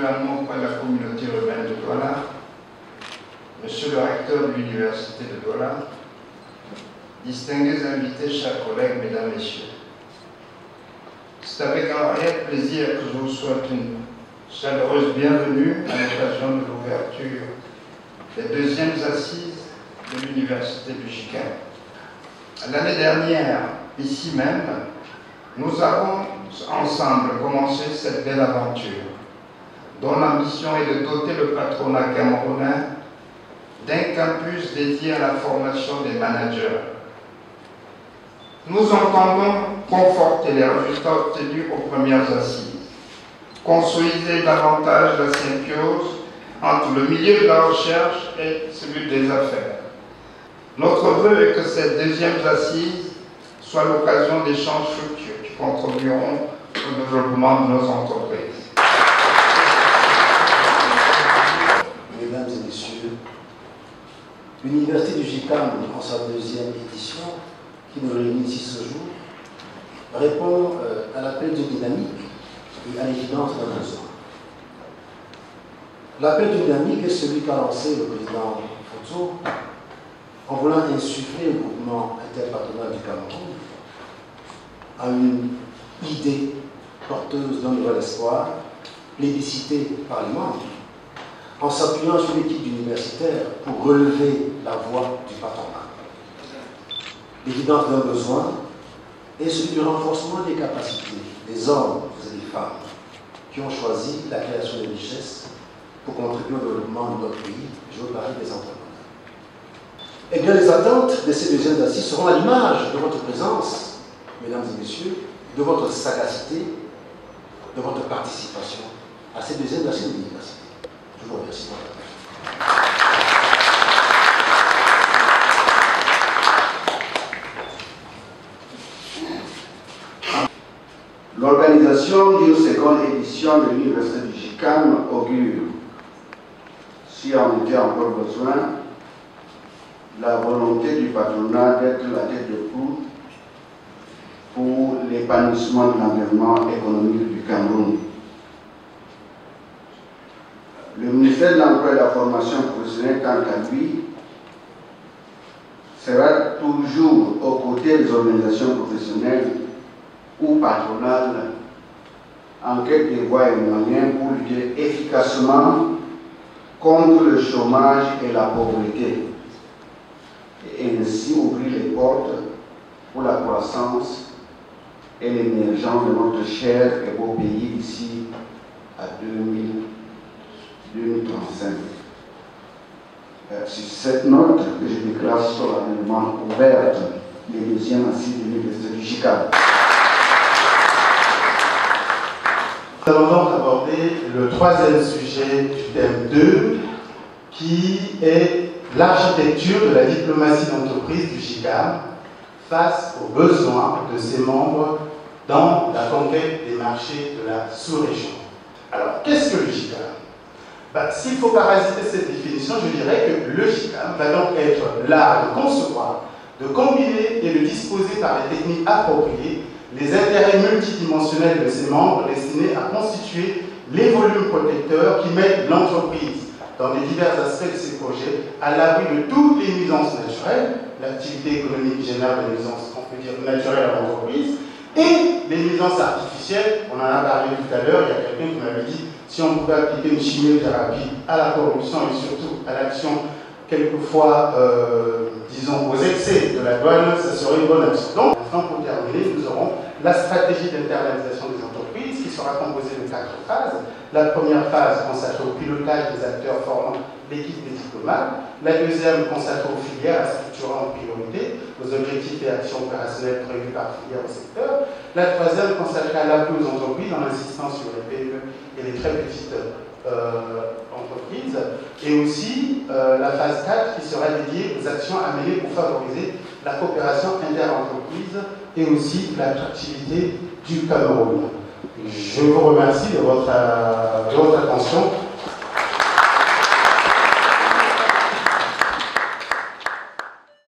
gouvernement auprès de la communauté urbaine de Douala, Monsieur le recteur de l'Université de Douala, distingués invités, chers collègues, mesdames, messieurs. C'est avec un réel plaisir que je vous souhaite une chaleureuse bienvenue à l'occasion de l'ouverture des deuxièmes assises de l'Université du JICAM. L'année dernière, ici même, nous avons ensemble commencé cette belle aventure, dont la mission est de doter le patronat camerounais d'un campus dédié à la formation des managers. Nous entendons conforter les résultats obtenus aux premières assises, consolider davantage la symbiose entre le milieu de la recherche et celui des affaires. Notre vœu est que cette deuxième assise soit l'occasion d'échanges fructueux qui contribueront au développement de nos entreprises. Mesdames et messieurs, l'Université du JICAM, en sa deuxième édition, qui nous réunit ici ce jour, répond à l'appel d'une dynamique et à l'évidence d'un besoin. L'appel d'une dynamique est celui qu'a lancé le président Foto en voulant insuffler au groupement interpatronal du Cameroun à une idée porteuse d'un nouvel espoir, plébiscitée par les membres, en s'appuyant sur l'équipe universitaire pour relever la voix du patronat. L'évidence d'un besoin est celui du renforcement des capacités des hommes et des femmes qui ont choisi la création de richesses pour contribuer au développement de notre pays, je veux parler des entrepreneurs. Eh bien, les attentes de ces deuxièmes assises seront à l'image de votre présence, mesdames et messieurs, de votre sagacité, de votre participation à ces deuxièmes assises de l'université. Je vous remercie pour votre attention. L'organisation d'une seconde édition de l'Université du JICAM augure, si on était encore besoin, la volonté du patronat d'être la tête de proue pour l'épanouissement de l'environnement économique du Cameroun. Le ministère de l'Emploi et de la Formation professionnelle, quant à lui, sera toujours aux côtés des organisations professionnelles ou patronales en quête des voies et moyens pour lutter efficacement contre le chômage et la pauvreté, et ainsi ouvrir les portes pour la croissance et l'émergence de notre cher et beau pays d'ici à 2035. Sur cette note, je déclare solennellement ouverte les deuxièmes assises de l'Université du JICAM. Nous allons donc aborder le troisième sujet du thème 2, qui est l'architecture de la diplomatie d'entreprise du JICAM face aux besoins de ses membres dans la conquête des marchés de la sous-région. Alors, qu'est-ce que le JICAM? S'il faut parasiter cette définition, je dirais que le JICAM va donc être l'art de concevoir, de combiner et de disposer par les techniques appropriées les intérêts multidimensionnels de ses membres destinés à constituer les volumes protecteurs qui mettent l'entreprise, dans les divers aspects de ses projets, à l'abri de toutes les nuisances naturelles. L'activité économique génère des nuisances, on peut dire, naturelles à l'entreprise, et les nuisances artificielles. On en a parlé tout à l'heure, il y a quelqu'un qui m'avait dit si on pouvait appliquer une chimiothérapie à la corruption et surtout à l'action, quelquefois, disons, aux excès de la douane, ça serait une bonne action. Donc, enfin, pour terminer, nous aurons la stratégie d'internalisation des entreprises qui sera composée de 4 phases. La première phase consacrée au pilotage des acteurs formant l'équipe des diplomates. La deuxième consacrée aux filières, à structurant en priorité, aux objectifs et actions opérationnelles prévus par filière au secteur. La troisième consacrée à l'appui aux entreprises en insistant sur les PME et les très petites entreprises. Et aussi la phase 4 qui sera dédiée aux actions à mener pour favoriser la coopération inter-entreprise et aussi l'attractivité du Cameroun. Je vous remercie de votre attention.